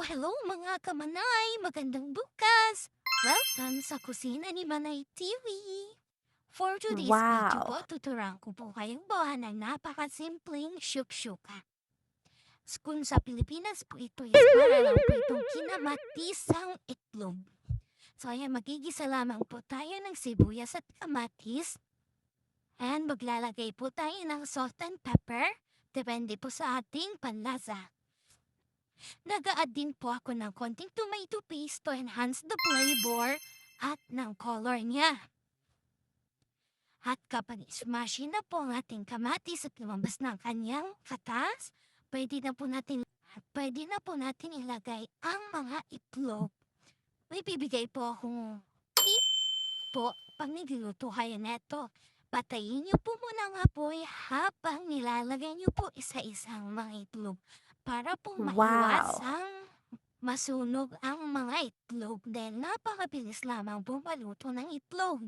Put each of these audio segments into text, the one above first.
Hello mga kamanay! Magandang bukas! Welcome sa Kusina ni Manay TV! For today's video Wow! po, tuturuan ko po kayong gawa ng napakasimpleng syuk-syuka. Kung sa Pilipinas po ito is para lang po itong kinamatisang itlog. So ayan, magigisa lamang po tayo ng sibuyas at kamatis. And maglalagay po tayo ng salt and pepper. Depende po sa ating panlasa. Nag-a-add din po ako ng konting tomato paste to enhance the flavor at ng color niya. At kapag smashin na po ang ating kamatis at lumabas na ang kanyang katas, pwede na po natin ilagay ang mga itlog. May bibigay po akong tip po pag nagluluto kayo neto. Patayin niyo po muna ang apoy habang nilalagay niyo po isa-isang mga itlog para po Wow! maiwasang masunog ang mga itlog dahil napakabilis lamang po maluto ng itlog.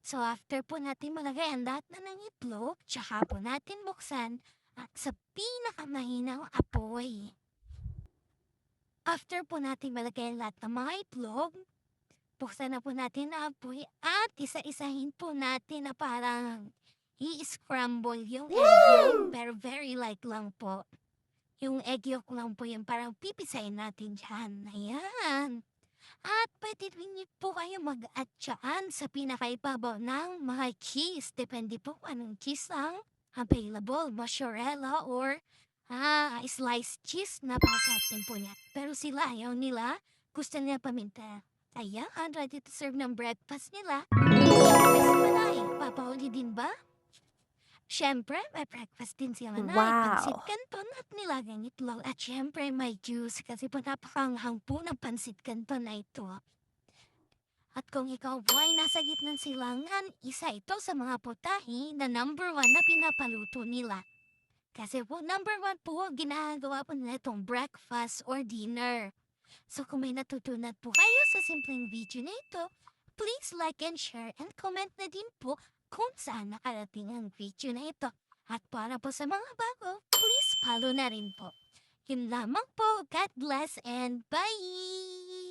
So after po natin malagay ang lahat na ng itlog, tsaka po natin buksan at sa pinakamahinang apoy. After po natin malagay ang lahat ng mga itlog, buksan na po natin ang apoy at isa-isahin po natin na parang i-scramble yung egg yolk, pero very light lang po. Yung egg yolk lang po yung parang pipisain natin dyan. Ayan. At pwede rin po kayo mag-add dyan sa pinakaibabaw ng mga cheese. Depende po kung anong cheese ang available. Mozzarella or sliced cheese. Napakasarap din po niya. Pero sila ayaw nila. Gusto nila paminta. Ayan, ready to serve ng breakfast nila. Siyempre si Manay, papauli din ba? Siyempre, may breakfast din si Manay. Pansit Wow! canton at nilagang itlog. At siyempre, may juice kasi po napakanghang po ng pansit canton na ito. At kung ikaw po ay nasa gitnang silangan, isa ito sa mga putahe na number 1 na pinapaluto nila. Kasi po, number 1 po, ginagawa po nila itong breakfast or dinner. So kung may natutunan po kayo sa simpleng video na ito, please like and share and comment na din po kung saan nakarating ang video na ito. At para po sa mga bago, please follow na rin po. Yun lamang po. God bless and bye!